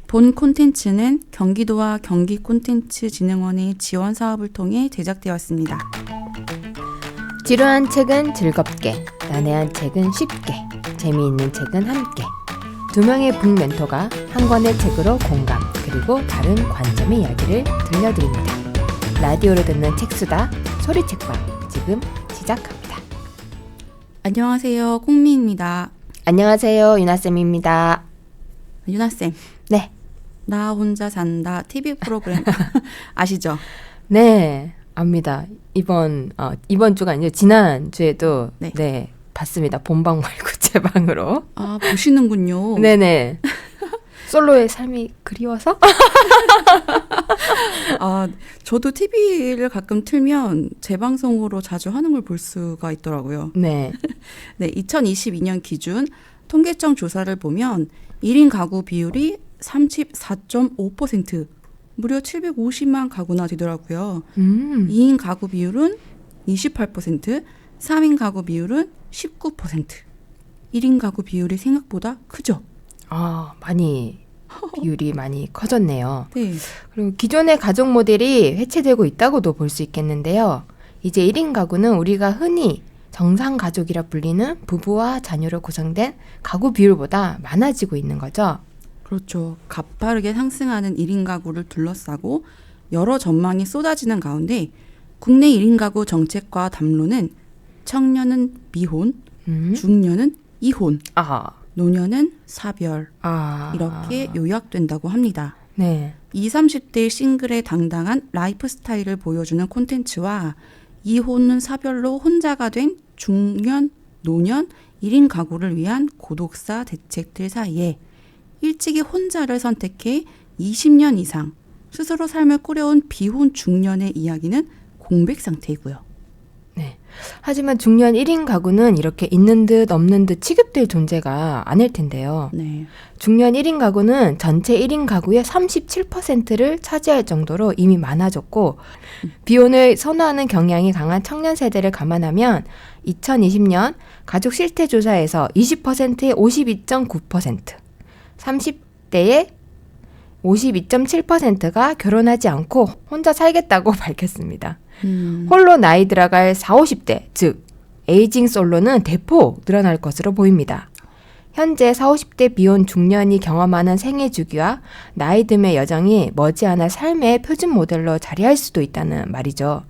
본 콘텐츠는 경기도와 경기콘텐츠진흥원의 지원 사업을 통해 제작되었습니다. 지루한 책은 즐겁게, 난해한 책은 쉽게, 재미있는 책은 함께. 두 명의 북 멘토가 한 권의 책으로 공감, 그리고 다른 관점의 이야기를 들려드립니다. 라디오로 듣는 책수다, 소리책방, 지금 시작합니다. 안녕하세요. 콩미입니다. 안녕하세요. 유나쌤입니다. 유나쌤. 네. 나 혼자 산다 TV 프로그램 아시죠? 네, 압니다. 이번 주가 아니죠. 지난 주에도 네, 봤습니다. 본방 말고 제 방으로. 아, 보시는군요. 네네. 솔로의 삶이 그리워서? 아, 저도 TV를 가끔 틀면 재방송으로 자주 하는 걸 볼 수가 있더라고요. 네. 네, 2022년 기준 통계청 조사를 보면 1인 가구 비율이 34.5%, 무려 750만 가구나 되더라고요. 2인 가구 비율은 28%, 3인 가구 비율은 19%. 1인 가구 비율이 생각보다 크죠? 아, 비율이 많이 커졌네요. 네. 그리고 기존의 가족 모델이 해체되고 있다고도 볼 수 있겠는데요. 이제 1인 가구는 우리가 흔히 정상 가족이라 불리는 부부와 자녀로 구성된 가구 비율보다 많아지고 있는 거죠. 그렇죠. 가파르게 상승하는 1인 가구를 둘러싸고 여러 전망이 쏟아지는 가운데 국내 1인 가구 정책과 담론은 청년은 미혼, 중년은 이혼, 노년은 사별 이렇게 요약된다고 합니다. 네. 20, 30대 싱글의 당당한 라이프 스타일을 보여주는 콘텐츠와 이혼은 사별로 혼자가 된 중년, 노년, 1인 가구를 위한 고독사 대책들 사이에 일찍이 혼자를 선택해 20년 이상 스스로 삶을 꾸려온 비혼 중년의 이야기는 공백 상태이고요. 네. 하지만 중년 1인 가구는 이렇게 있는 듯 없는 듯 취급될 존재가 아닐 텐데요. 네. 중년 1인 가구는 전체 1인 가구의 37%를 차지할 정도로 이미 많아졌고 비혼을 선호하는 경향이 강한 청년 세대를 감안하면 2020년 가족 실태 조사에서 20%의 52.9%, 30대의 52.7%가 결혼하지 않고 혼자 살겠다고 밝혔습니다. 홀로 나이 들어갈 40, 50대, 즉 에이징 솔로는 대폭 늘어날 것으로 보입니다. 현재 40, 50대 비혼 중년이 경험하는 생애 주기와 나이 듦의 여정이 머지않아 삶의 표준 모델로 자리할 수도 있다는 말이죠.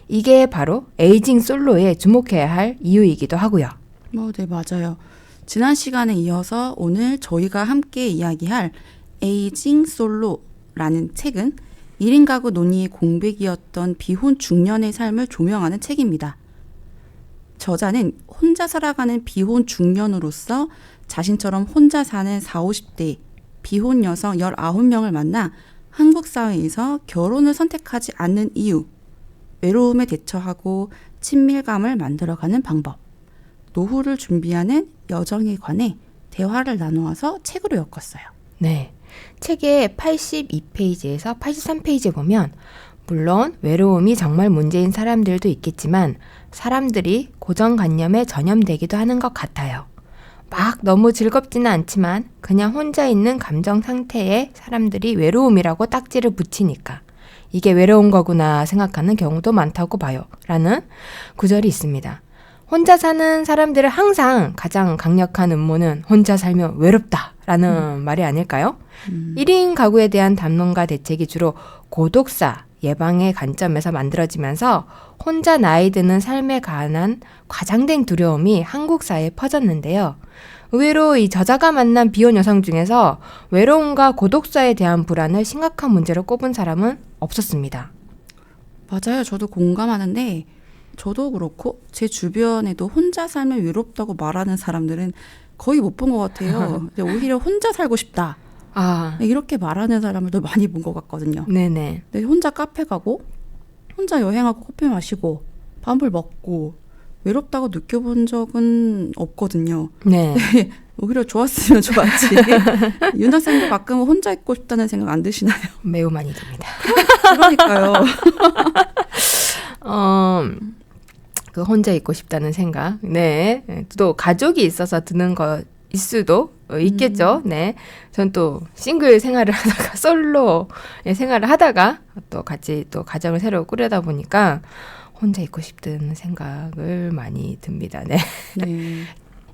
이게 바로 에이징 솔로에 주목해야 할 이유이기도 하고요. 네, 맞아요. 지난 시간에 이어서 오늘 저희가 함께 이야기할 에이징 솔로라는 책은 1인 가구 논의의 공백이었던 비혼 중년의 삶을 조명하는 책입니다. 저자는 혼자 살아가는 비혼 중년으로서 자신처럼 혼자 사는 40, 50대 비혼 여성 19명을 만나 한국 사회에서 결혼을 선택하지 않는 이유, 외로움에 대처하고 친밀감을 만들어가는 방법, 노후를 준비하는 여정에 관해 대화를 나누어서 책으로 엮었어요. 네. 책의 82페이지에서 83페이지에 보면 물론 외로움이 정말 문제인 사람들도 있겠지만 사람들이 고정관념에 전염되기도 하는 것 같아요. 막 너무 즐겁지는 않지만 그냥 혼자 있는 감정 상태에 사람들이 외로움이라고 딱지를 붙이니까 이게 외로운 거구나 생각하는 경우도 많다고 봐요. 라는 구절이 있습니다. 혼자 사는 사람들은 항상 가장 강력한 음모는 혼자 살면 외롭다라는 말이 아닐까요? 1인 가구에 대한 담론과 대책이 주로 고독사, 예방의 관점에서 만들어지면서 혼자 나이 드는 삶에 관한 과장된 두려움이 한국 사회에 퍼졌는데요. 의외로 이 저자가 만난 비혼 여성 중에서 외로움과 고독사에 대한 불안을 심각한 문제로 꼽은 사람은 없었습니다. 맞아요. 저도 공감하는데 저도 그렇고 제 주변에도 혼자 살면 외롭다고 말하는 사람들은 거의 못 본 것 같아요. 오히려 혼자 살고 싶다. 이렇게 말하는 사람을 더 많이 본 것 같거든요. 네네. 근데 혼자 카페 가고 혼자 여행하고 커피 마시고 밥을 먹고 외롭다고 느껴본 적은 없거든요. 네. 오히려 좋았으면 좋았지. 유나쌤도 가끔은 혼자 있고 싶다는 생각 안 드시나요? 매우 많이 듭니다. 그러니까요. 그 혼자 있고 싶다는 생각. 네. 또 가족이 있어서 드는 수도 있겠죠. 네. 전 또 싱글 생활을 하다가 솔로 생활을 하다가 또 같이 또 가정을 새로 꾸려다 보니까 혼자 있고 싶다는 생각을 많이 듭니다. 네. 네.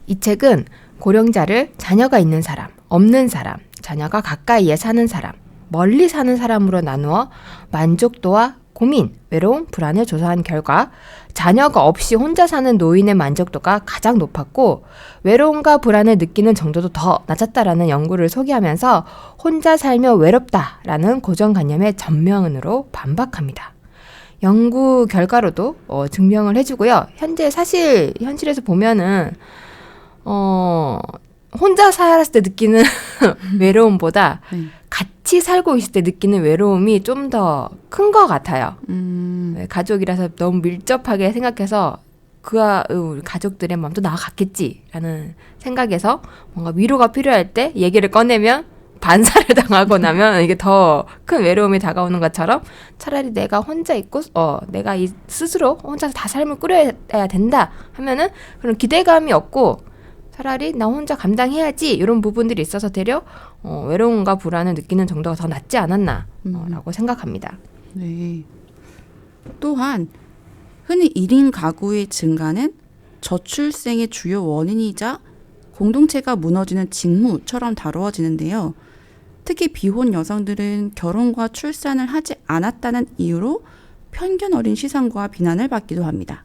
이 책은 고령자를 자녀가 있는 사람, 없는 사람, 자녀가 가까이에 사는 사람, 멀리 사는 사람으로 나누어 만족도와 고민, 외로움, 불안을 조사한 결과 자녀가 없이 혼자 사는 노인의 만족도가 가장 높았고 외로움과 불안을 느끼는 정도도 더 낮았다라는 연구를 소개하면서 혼자 살며 외롭다라는 고정관념의 전면으로 반박합니다. 연구 결과로도 증명을 해주고요. 현재 사실 현실에서 보면은 혼자 살았을 때 느끼는 외로움보다 같이 살고 있을 때 느끼는 외로움이 좀 더 큰 것 같아요. 가족이라서 너무 밀접하게 생각해서 우리 가족들의 마음도 나와 같겠지라는 생각에서 뭔가 위로가 필요할 때 얘기를 꺼내면 반사를 당하고 나면 이게 더 큰 외로움이 다가오는 것처럼 차라리 내가 혼자 있고 내가 스스로 혼자서 다 삶을 꾸려야 된다 하면은 그런 기대감이 없고 차라리 나 혼자 감당해야지 이런 부분들이 있어서 되려 외로움과 불안을 느끼는 정도가 더 낮지 않았나 라고 생각합니다. 네. 또한 흔히 1인 가구의 증가는 저출생의 주요 원인이자 공동체가 무너지는 징후처럼 다루어지는데요. 특히 비혼 여성들은 결혼과 출산을 하지 않았다는 이유로 편견 어린 시선과 비난을 받기도 합니다.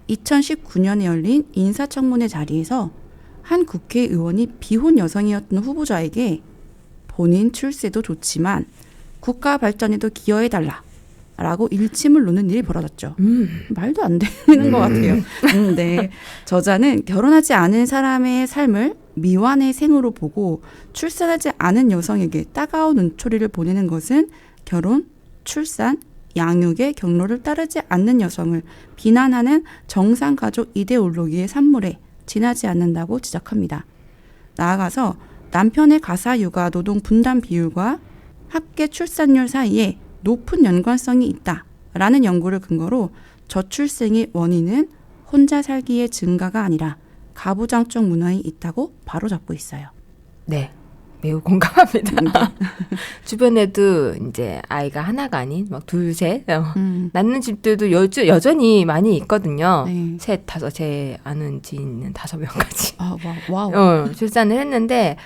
2019년에 열린 인사청문회 자리에서 한 국회의원이 비혼 여성이었던 후보자에게 본인 출세도 좋지만 국가 발전에도 기여해달라 라고 일침을 놓는 일이 벌어졌죠. 말도 안 되는 것 같아요. 네. 저자는 결혼하지 않은 사람의 삶을 미완의 생으로 보고 출산하지 않은 여성에게 따가운 눈초리를 보내는 것은 결혼, 출산, 양육의 경로를 따르지 않는 여성을 비난하는 정상가족 이데올로기의 산물에 지나지 않는다고 지적합니다. 나아가서 남편의 가사 육아 노동 분담 비율과 합계 출산율 사이에 높은 연관성이 있다라는 연구를 근거로 저출생의 원인은 혼자 살기의 증가가 아니라 가부장적 문화에 있다고 바로잡고 있어요. 네. 매우 공감합니다. 주변에도 이제 아이가 하나가 아닌 막 둘, 셋 낳는 집들도 여전히 많이 있거든요. 네. 셋, 다섯, 제 아는 지인은 5명까지 아, 와우. 출산을 했는데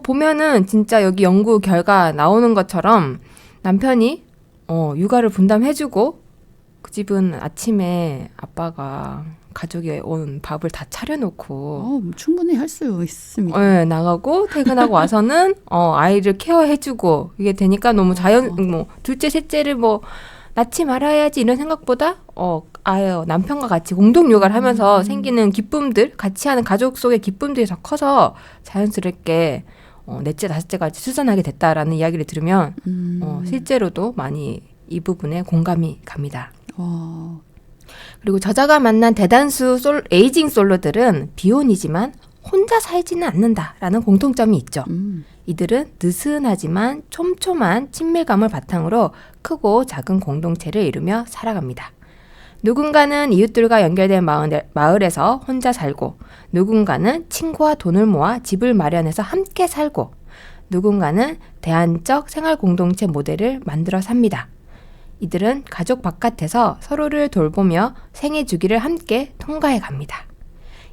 보면은 진짜 여기 연구 결과 나오는 것처럼 남편이 육아를 분담해주고 그 집은 아침에 아빠가 가족이 온 밥을 다 차려놓고 충분히 할 수 있습니다. 네, 나가고 퇴근하고 와서는 아이를 케어해주고 이게 되니까 너무 둘째 셋째를 낳지 말아야지 이런 생각보다 남편과 같이 공동 육아를 하면서 생기는 기쁨들 같이 하는 가족 속의 기쁨들이 더 커서 자연스럽게 넷째 다섯째까지 출산하게 됐다라는 이야기를 들으면 실제로도 많이 이 부분에 공감이 갑니다. 그리고 저자가 만난 대다수 에이징 솔로들은 비혼이지만 혼자 살지는 않는다라는 공통점이 있죠. 이들은 느슨하지만 촘촘한 친밀감을 바탕으로 크고 작은 공동체를 이루며 살아갑니다. 누군가는 이웃들과 연결된 마을에서 혼자 살고, 누군가는 친구와 돈을 모아 집을 마련해서 함께 살고, 누군가는 대안적 생활 공동체 모델을 만들어 삽니다. 이들은 가족 바깥에서 서로를 돌보며 생애 주기를 함께 통과해 갑니다.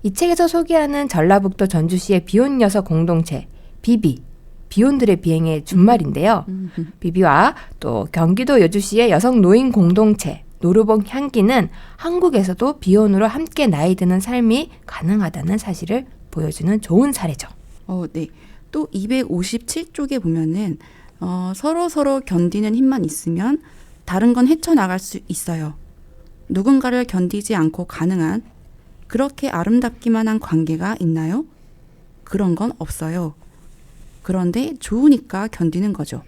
이 책에서 소개하는 전라북도 전주시의 비혼 여성 공동체 비비, 비혼들의 비행의 준말인데요. 비비와 또 경기도 여주시의 여성 노인 공동체 노르봉 향기는 한국에서도 비혼으로 함께 나이 드는 삶이 가능하다는 사실을 보여주는 좋은 사례죠. 네. 또 257쪽에 보면은 서로 견디는 힘만 있으면 다른 건 헤쳐나갈 수 있어요. 누군가를 견디지 않고 가능한 그렇게 아름답기만 한 관계가 있나요? 그런 건 없어요. 그런데 좋으니까 견디는 거죠.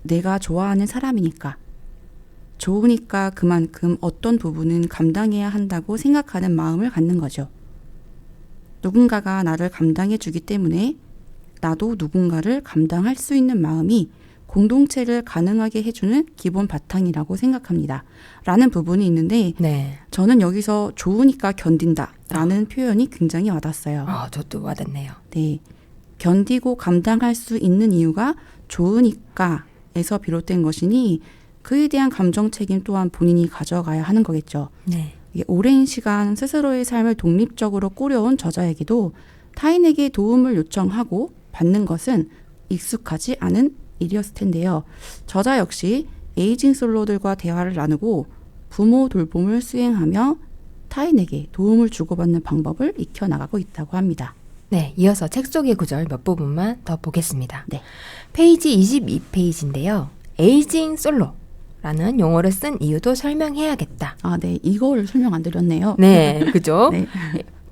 내가 좋아하는 사람이니까. 좋으니까 그만큼 어떤 부분은 감당해야 한다고 생각하는 마음을 갖는 거죠. 누군가가 나를 감당해 주기 때문에 나도 누군가를 감당할 수 있는 마음이 공동체를 가능하게 해주는 기본 바탕이라고 생각합니다. 라는 부분이 있는데 네. 저는 여기서 좋으니까 견딘다 라는 표현이 굉장히 와닿았어요. 저도 와닿네요. 네, 견디고 감당할 수 있는 이유가 좋으니까에서 비롯된 것이니 그에 대한 감정 책임 또한 본인이 가져가야 하는 거겠죠. 네. 이게 오랜 시간 스스로의 삶을 독립적으로 꾸려온 저자에게도 타인에게 도움을 요청하고 받는 것은 익숙하지 않은 일이었을 텐데요. 저자 역시 에이징 솔로들과 대화를 나누고 부모 돌봄을 수행하며 타인에게 도움을 주고받는 방법을 익혀나가고 있다고 합니다. 네, 이어서 책 속의 구절 몇 부분만 더 보겠습니다. 네. 페이지 22페이지인데요. 에이징 솔로라는 용어를 쓴 이유도 설명해야겠다. 네. 이걸 설명 안 드렸네요. 네, 그죠? 네.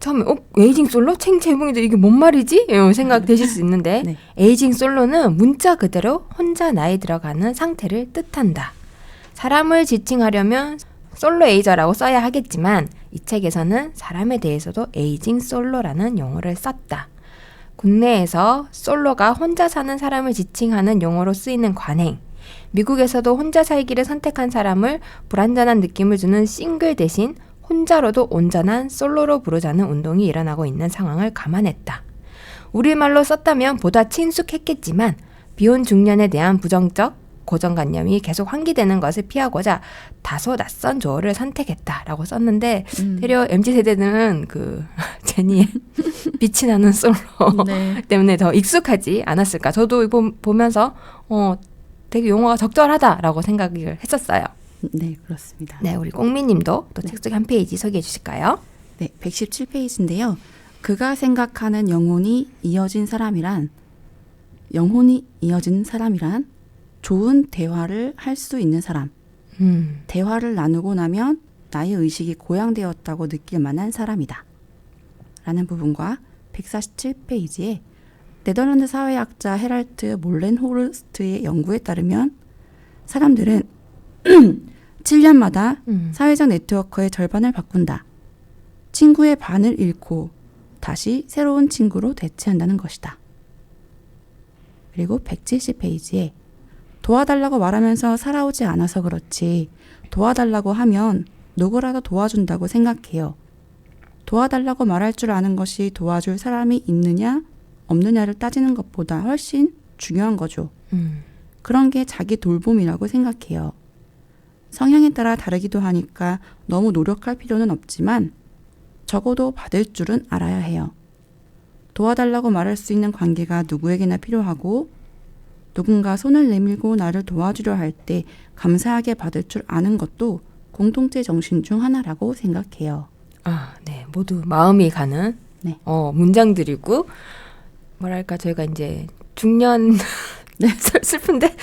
처음에 에이징 솔로? 책 제목인데 이게 뭔 말이지? 이런 생각 되실 수 있는데 네. 에이징 솔로는 문자 그대로 혼자 나이 들어가는 상태를 뜻한다. 사람을 지칭하려면 솔로 에이저라고 써야 하겠지만 이 책에서는 사람에 대해서도 에이징 솔로라는 용어를 썼다. 국내에서 솔로가 혼자 사는 사람을 지칭하는 용어로 쓰이는 관행, 미국에서도 혼자 살기를 선택한 사람을 불완전한 느낌을 주는 싱글 대신 혼자로도 온전한 솔로로 부르자는 운동이 일어나고 있는 상황을 감안했다. 우리말로 썼다면 보다 친숙했겠지만 비혼 중년에 대한 부정적 고정관념이 계속 환기되는 것을 피하고자 다소 낯선 조어를 선택했다라고 썼는데 되려 MZ세대는 제니의 빛이 나는 솔로 네. 때문에 더 익숙하지 않았을까. 저도 보면서 되게 용어가 적절하다라고 생각을 했었어요. 네, 그렇습니다. 네, 우리 꽁미님도 또 책 속 한 페이지 소개해 주실까요? 네, 117페이지인데요. 그가 생각하는 영혼이 이어진 사람이란 좋은 대화를 할 수 있는 사람. 대화를 나누고 나면 나의 의식이 고양되었다고 느낄 만한 사람이다. 라는 부분과 147페이지에 네덜란드 사회학자 헤랄트 몰렌호르스트의 연구에 따르면 사람들은 7년마다 사회적 네트워크의 절반을 바꾼다. 친구의 반을 잃고 다시 새로운 친구로 대체한다는 것이다. 그리고 170페이지에 도와달라고 말하면서 살아오지 않아서 그렇지 도와달라고 하면 누구라도 도와준다고 생각해요. 도와달라고 말할 줄 아는 것이 도와줄 사람이 있느냐 없느냐를 따지는 것보다 훨씬 중요한 거죠. 그런 게 자기 돌봄이라고 생각해요. 성향에 따라 다르기도 하니까 너무 노력할 필요는 없지만 적어도 받을 줄은 알아야 해요. 도와달라고 말할 수 있는 관계가 누구에게나 필요하고 누군가 손을 내밀고 나를 도와주려 할 때 감사하게 받을 줄 아는 것도 공동체 정신 중 하나라고 생각해요. 네. 모두 마음이 가는 네. 문장들이고 뭐랄까 저희가 이제 중년 네. 슬픈데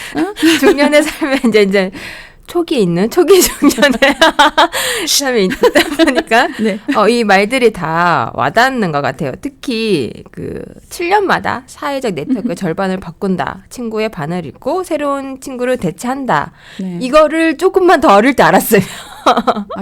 중년의 삶에 이제 초기 중년의 삶에 있다 보니까 네. 이 말들이 다 와닿는 것 같아요. 특히 7년마다 사회적 네트워크의 절반을 바꾼다. 친구의 반을 잃고 새로운 친구를 대체한다. 네. 이거를 조금만 더 어릴 때 알았어요.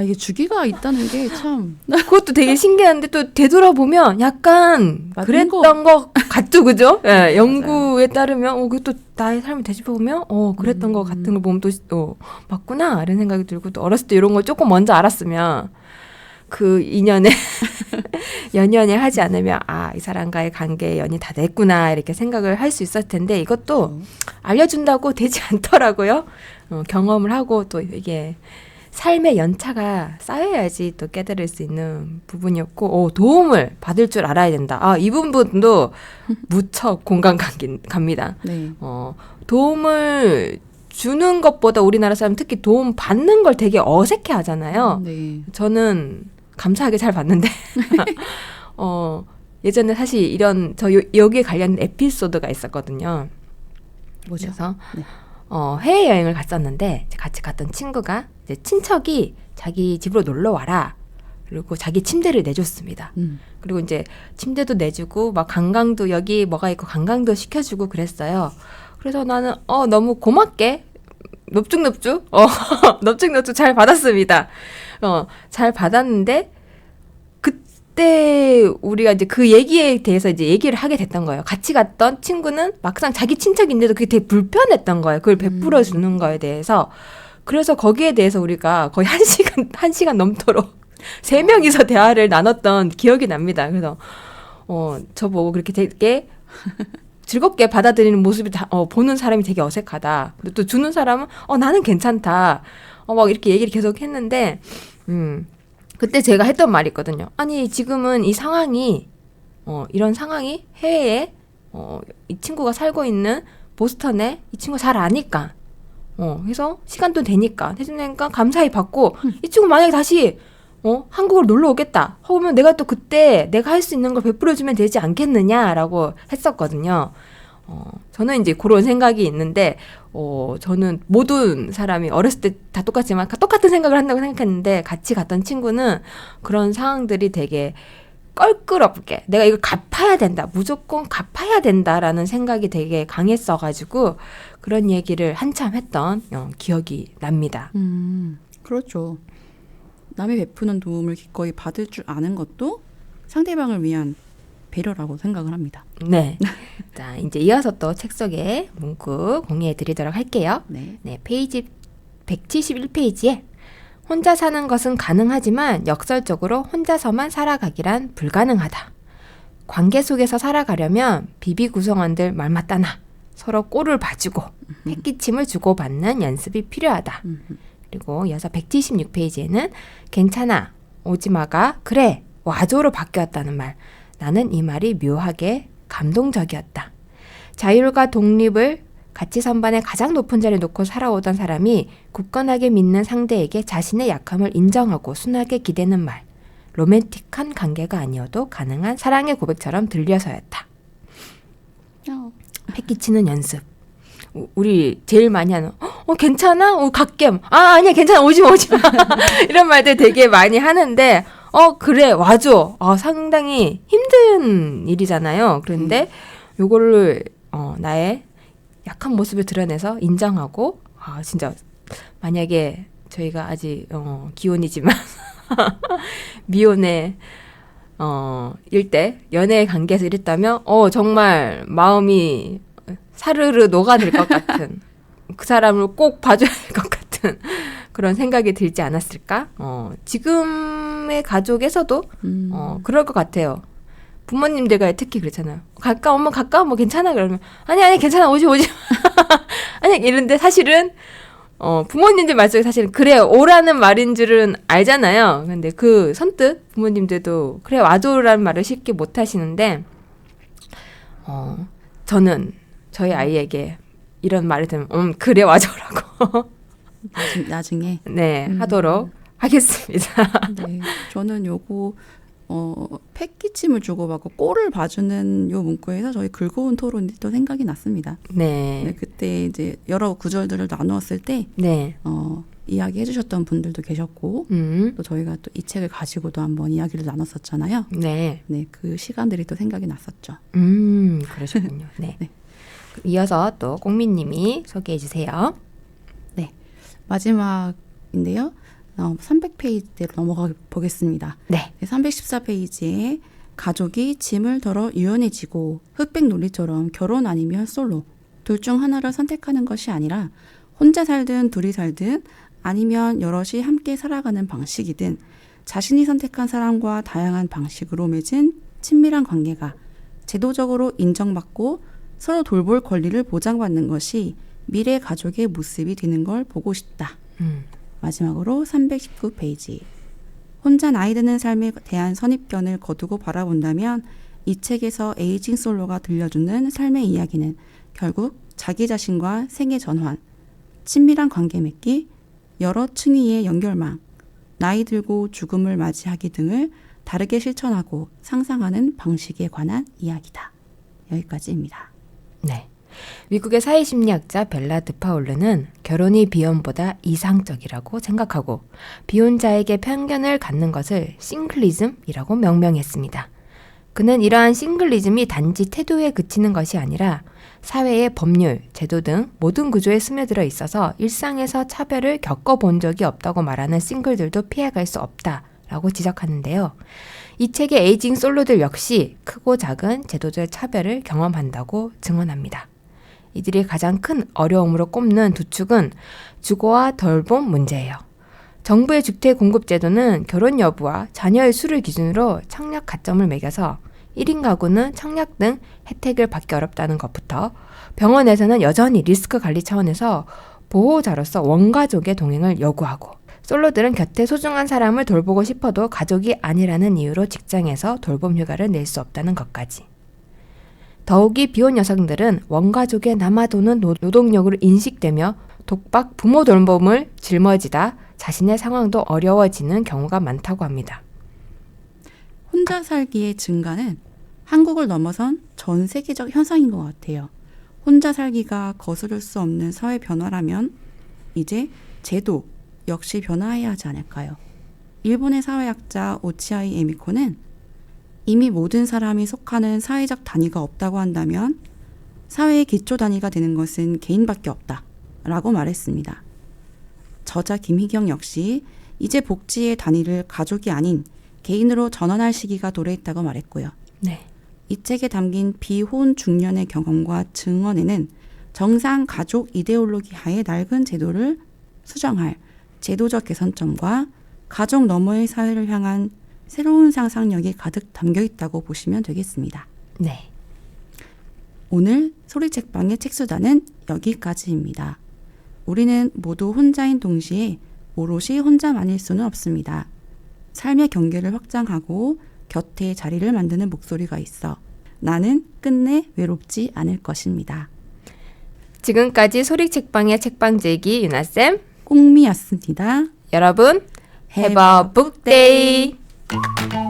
이게 주기가 있다는 게 참. 그것도 되게 신기한데 또 되돌아보면 약간 맞는 그랬던 것 같죠, 그죠? 예, 연구에 따르면 그것도 나의 삶을 되짚어보면 그랬던 것 같은 걸 보면 또 맞구나 이런 생각이 들고 또 어렸을 때 이런 걸 조금 먼저 알았으면 그 인연에 연연에 하지 않으면 이 사람과의 관계의 연이 다 됐구나 이렇게 생각을 할 수 있었을 텐데 이것도 알려준다고 되지 않더라고요. 경험을 하고 또 이게 삶의 연차가 쌓여야지 또 깨달을 수 있는 부분이었고 도움을 받을 줄 알아야 된다. 이 부분도 무척 공감 갑니다. 네. 도움을 주는 것보다 우리나라 사람 특히 도움 받는 걸 되게 어색해 하잖아요. 네. 저는 감사하게 잘 받는데 예전에 사실 이런 여기에 관련된 에피소드가 있었거든요. 뭐죠? 그래서 네. 해외여행을 갔었는데 같이 갔던 친구가 이제 친척이 자기 집으로 놀러 와라. 그리고 자기 침대를 내줬습니다. 그리고 이제 침대도 내주고 막 관광도 여기 뭐가 있고 관광도 시켜주고 그랬어요. 그래서 나는 너무 고맙게 넙죽넙죽 넙죽넙죽 잘 받았습니다. 잘 받았는데 그때 우리가 이제 그 얘기에 대해서 이제 얘기를 하게 됐던 거예요. 같이 갔던 친구는 막상 자기 친척인데도 그게 되게 불편했던 거예요. 그걸 베풀어 주는 거에 대해서. 그래서 거기에 대해서 우리가 거의 한 시간 넘도록 세 명이서 대화를 나눴던 기억이 납니다. 그래서 저보고 그렇게 되게 즐겁게 받아들이는 모습이 보는 사람이 되게 어색하다. 근데 또 주는 사람은 나는 괜찮다. 막 이렇게 얘기를 계속 했는데 그때 제가 했던 말이 있거든요. 아니 지금은 이 상황이 이런 상황이 해외에 이 친구가 살고 있는 보스턴에 이 친구가 잘 아니까 그래서 시간도 되니까 해주니까 감사히 받고 이 친구 만약에 다시 한국으로 놀러 오겠다 하면 내가 또 그때 내가 할 수 있는 걸 베풀어주면 되지 않겠느냐라고 했었거든요. 저는 이제 그런 생각이 있는데 저는 모든 사람이 어렸을 때 다 똑같지만 똑같은 생각을 한다고 생각했는데 같이 갔던 친구는 그런 상황들이 되게 껄끄럽게 내가 이걸 갚아야 된다, 무조건 갚아야 된다라는 생각이 되게 강했어가지고 그런 얘기를 한참 했던 기억이 납니다. 그렇죠. 남이 베푸는 도움을 기꺼이 받을 줄 아는 것도 상대방을 위한 배려라고 생각을 합니다. 네. 자, 이제 이어서 또 책 속에 문구 공유해 드리도록 할게요. 네. 페이지 171페이지에 혼자 사는 것은 가능하지만 역설적으로 혼자서만 살아가기란 불가능하다. 관계 속에서 살아가려면 비비 구성원들 말 맞다나 서로 꼴을 봐주고 패기침을 주고받는 연습이 필요하다. 그리고 이어서 176페이지에는 괜찮아, 오지마가 그래, 와줘로 바뀌었다는 말. 나는 이 말이 묘하게 감동적이었다. 자율과 독립을 가치 선반의 가장 높은 자리에 놓고 살아오던 사람이 굳건하게 믿는 상대에게 자신의 약함을 인정하고 순하게 기대는 말. 로맨틱한 관계가 아니어도 가능한 사랑의 고백처럼 들려서였다. 패기치는 연습. 우리 제일 많이 하는 괜찮아? 갈게. 아니야 괜찮아 오지마 이런 말들 되게 많이 하는데 그래 와줘. 상당히 힘든 일이잖아요. 그런데 요거를 나의 약한 모습을 드러내서 인정하고 진짜 만약에 저희가 아직 기혼이지만 미혼의 일대 연애 관계에서 이랬다면 정말 마음이 사르르 녹아들 것 같은 그 사람을 꼭 봐줘야 할 것 같은 그런 생각이 들지 않았을까? 지금의 가족에서도 그럴 것 같아요. 부모님들과 특히 그렇잖아요. 갈까? 엄마 갈까? 뭐 괜찮아? 그러면 아니 괜찮아 오지 아니 이런데 사실은 부모님들 말씀에 사실은 그래 오라는 말인 줄은 알잖아요. 근데 그 선뜻 부모님들도 그래 와줘라는 말을 쉽게 못 하시는데 저는 저희 아이에게 이런 말을 들으면 그래 와줘라고 나중에 네 하도록 하겠습니다. 네, 저는 요거 패기침을 주고받고 꼴을 봐주는 요 문구에서 저희 긁어온 토론이 또 생각이 났습니다. 네. 그때 이제 여러 구절들을 나누었을 때 네. 이야기해 주셨던 분들도 계셨고 또 저희가 또 이 책을 가지고도 한번 이야기를 나눴었잖아요. 네. 네, 그 시간들이 또 생각이 났었죠. 그러셨군요. 네. 네. 이어서 또 공민님이 소개해 주세요. 네, 마지막인데요. 300페이지로 넘어가 보겠습니다. 네. 314페이지에 가족이 짐을 덜어 유연해지고 흑백 논리처럼 결혼 아니면 솔로 둘 중 하나를 선택하는 것이 아니라 혼자 살든 둘이 살든 아니면 여럿이 함께 살아가는 방식이든 자신이 선택한 사람과 다양한 방식으로 맺은 친밀한 관계가 제도적으로 인정받고 서로 돌볼 권리를 보장받는 것이 미래 가족의 모습이 되는 걸 보고 싶다. 마지막으로 319페이지. 혼자 나이 드는 삶에 대한 선입견을 거두고 바라본다면 이 책에서 에이징 솔로가 들려주는 삶의 이야기는 결국 자기 자신과 생애 전환, 친밀한 관계 맺기, 여러 층위의 연결망, 나이 들고 죽음을 맞이하기 등을 다르게 실천하고 상상하는 방식에 관한 이야기다. 여기까지입니다. 네. 미국의 사회심리학자 벨라 드파울르는 결혼이 비혼보다 이상적이라고 생각하고 비혼자에게 편견을 갖는 것을 싱글리즘이라고 명명했습니다. 그는 이러한 싱글리즘이 단지 태도에 그치는 것이 아니라 사회의 법률, 제도 등 모든 구조에 스며들어 있어서 일상에서 차별을 겪어본 적이 없다고 말하는 싱글들도 피해갈 수 없다라고 지적하는데요. 이 책의 에이징 솔로들 역시 크고 작은 제도적 차별을 경험한다고 증언합니다. 이들이 가장 큰 어려움으로 꼽는 두 축은 주거와 돌봄 문제예요. 정부의 주택 공급 제도는 결혼 여부와 자녀의 수를 기준으로 청약 가점을 매겨서 1인 가구는 청약 등 혜택을 받기 어렵다는 것부터 병원에서는 여전히 리스크 관리 차원에서 보호자로서 원가족의 동행을 요구하고 솔로들은 곁에 소중한 사람을 돌보고 싶어도 가족이 아니라는 이유로 직장에서 돌봄 휴가를 낼 수 없다는 것까지. 더욱이 비혼 여성들은 원가족의 남아도는 노동력으로 인식되며 독박 부모 돌봄을 짊어지다 자신의 상황도 어려워지는 경우가 많다고 합니다. 혼자 살기의 증가는 한국을 넘어선 전 세계적 현상인 것 같아요. 혼자 살기가 거스를 수 없는 사회 변화라면 이제 제도 역시 변화해야 하지 않을까요? 일본의 사회학자 오치아이 에미코는 이미 모든 사람이 속하는 사회적 단위가 없다고 한다면 사회의 기초 단위가 되는 것은 개인밖에 없다 라고 말했습니다. 저자 김희경 역시 이제 복지의 단위를 가족이 아닌 개인으로 전환할 시기가 도래했다고 말했고요. 네. 이 책에 담긴 비혼 중년의 경험과 증언에는 정상 가족 이데올로기 하에 낡은 제도를 수정할 제도적 개선점과 가족 너머의 사회를 향한 새로운 상상력이 가득 담겨 있다고 보시면 되겠습니다. 네. 오늘 소리책방의 책수단은 여기까지입니다. 우리는 모두 혼자인 동시에 오롯이 혼자만일 수는 없습니다. 삶의 경계를 확장하고 곁에 자리를 만드는 목소리가 있어 나는 끝내 외롭지 않을 것입니다. 지금까지 소리책방의 책방제기 유나쌤, 꽁미였습니다. 여러분 Have a book day!